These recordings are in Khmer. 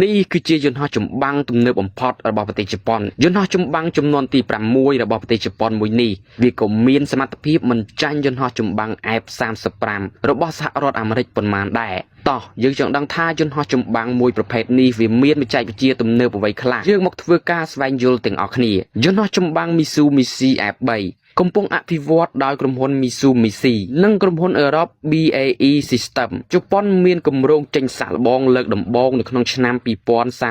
នេះគឺជាយន្តហោះចម្បាំងទំនើបបំផុតរបស់ប្រទេសជប៉ុនយន្តហោះចម្បាំងចំនួនទី6របស់ប្រទេសជប៉ុនមួយនេះវាក៏មានសមត្ថភាពមិនចាញ់យន្តហោះចម្បាំង F-35 របស់សហរដ្ឋអាមេរិកប៉ុន្មានដែរតោះយើងចង់ដឹងថាយន្តហោះចម្បាំងមួយប្រភេទនេះវាមានបច្ចេកវិទ្យាទំនើបអ្វីខ្លះយើងមកធ្វើការស្វែងយល់ទាំងអស់គ្នាយន្តហោះចម្បាំង Mitsubishi F3 កំពុងអភិវឌ្ឍដោយក្រុមហ៊ុន Mitsubishi និងក្រុមហ៊ុនអឺរ៉ុប BAE System ជប៉ុនមានគម្រោងចេញសាកល្បងលើកដំបូងនៅក្នុងឆ្នាំ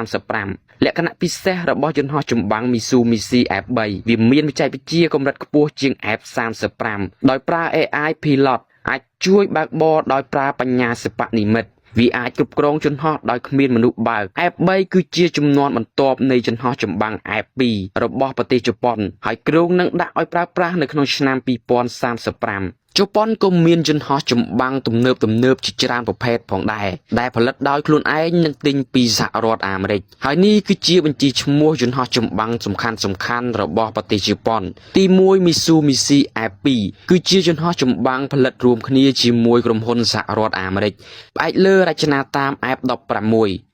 2035លក្ខណៈពិសេសរបស់យន្តហោះចម្បាំង Mitsubishi F3 វាមានបច្ចេកវិទ្យាកម្រិតខ្ពស់ជាង F-35 ដោយប្រើ AI Pilot អាចជួយបើកបរដោយប្រើបញ្ញាសិប្បនិម្មិតវាអាចគ្រប់គ្រងយន្តហោះដោយគ្មានមនុស្សបើក F3 គឺជាជំនាន់បន្ទាប់នៃយន្តហោះចម្បាំង F2 របស់ប្រទេសជប៉ុនហើយគ្រោងនឹងដាក់ឲ្យប្រើប្រាស់នៅក្នុងឆ្នាំ2035ជប៉ុនក៏មានយន្តហោះចម្បាំងទំនើបជាច្រើនប្រភេទផងដែរដែលផលិតដោយខ្លួនឯងនិងទិញពីសហរដ្ឋអាមេរិកហើយនេះគឺជាបញ្ជីឈ្មោះយន្តហោះចម្បាំងសំខាន់របស់ប្រទេសជប៉ុនទី1 Mitsubishi F2 គឺជាយន្តហោះចម្បាំងផលិតរួមគ្នាជាមួយក្រុមហ៊ុនសហរដ្ឋអាមេរិកផ្អែកលើរចនាតាម F16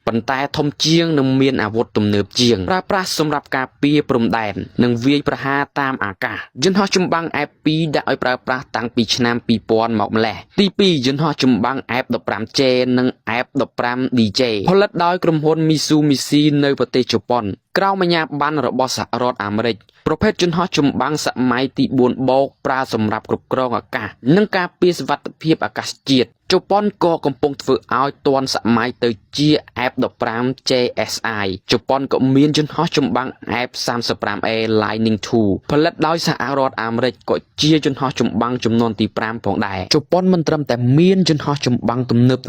ប៉ុន្តែធំជាងនិងមានអាវុធទំនើបជាងប្រើប្រាស់សម្រាប់ការពារព្រំដែននិងវាយប្រហារតាមអាកាសយន្តហោះចម្បាំង F2 ដាក់ឲ្យប្រើប្រាស់តាំងពីឆ្នាំ2000មកម្លេះទី2យន្តហោះចម្បាំង F15J និង F15DJ ផលិតដោយក្រុមហ៊ុន Mitsubishi នៅប្រទេសជប៉ុនក្រោមអាជ្ញាប័ណ្ណរបស់សហរដ្ឋអាមេរិកប្រភេទយន្តហោះចម្បាំងសម័យទី4បូកប្រើសម្រាប់គ្រប់គ្រងអាកាសនិងការពារសុវត្ថិភាពអាកាសជាតិជប៉ុនក៏កំពុងធ្វើឲ្យទាន់សម័យទៅជា F15JSI ជប៉ុនក៏មានយន្តហោះចម្បាំង F35A Lightning II ផលិតដោយសហរដ្ឋអាមេរិកក៏ជាយន្តហោះចម្បាំងចំនួនទី5ផងដែរជប៉ុនមិនត្រឹមតែមានយន្តហោះចម្បាំងទំនើប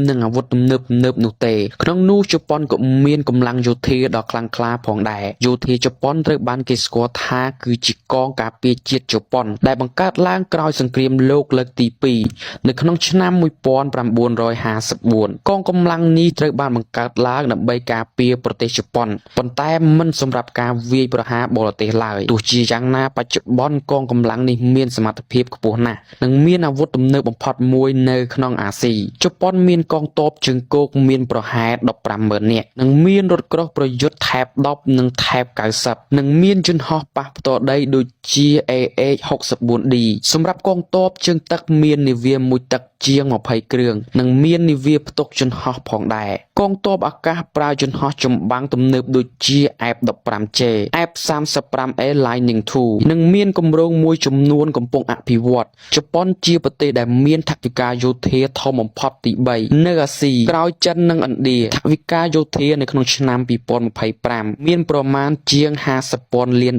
និងអាវុធទំនើបនោះទេក្នុងនោះជប៉ុនក៏មានកម្លាំងយោធាដ៏ខ្លាំងក្លាផងដែរយោធាជប៉ុនត្រូវបានគេស្គាល់ថាគឺជាកងការពារជាតិជប៉ុនដែលបង្កើតឡើងក្រោយសង្គ្រាមលោកលើកទី2នៅក្នុងឆ្នាំ1954កងកម្លាំងនេះត្រូវបានបង្កើតឡើងដើម្បីការពារប្រទេសជប៉ុនប៉ុន្តែមិនសម្រាប់ការវាយប្រហារបរទេសឡើយទោះជាយ៉ាងណាបច្ចុប្បន្នកងកម្លាំងនេះមានសមត្ថភាពខ្ពស់ណាស់និងមានអាវុធទំនើបបំផុតមួយនៅក្នុងអាស៊ីជប៉ុនមានកងទ័ពជើងគោកមានប្រហែល 150,000 នាក់និងមានរថក្រោះប្រយុទ្ធថែប10និងថែប90និងមានយន្តហោះប៉ះផ្ទាល់ដីដូចជា AH-64D សម្រាប់កងទ័ពជើងទឹកមាននាវាមួយទឹកជាង20គ្រឿងនិងមាននាវាផ្ទុកយន្តហោះផងដែរកងទ័ពអាកាសប្រើយន្តហោះចម្បាំងទំនើបដូចជា F15J F35A Lightning II និងមានគម្រោងមួយចំនួនកំពុងអភិវឌ្ឍជប៉ុនជាប្រទេសដែលមានថវិកាយោធាធំបំផុតទី3នៅអាស៊ីក្រោយចិននិងឥណ្ឌាថវិកាយោធានៅក្នុងឆ្នាំ2025មានប្រមាណជាង $50,000 លាន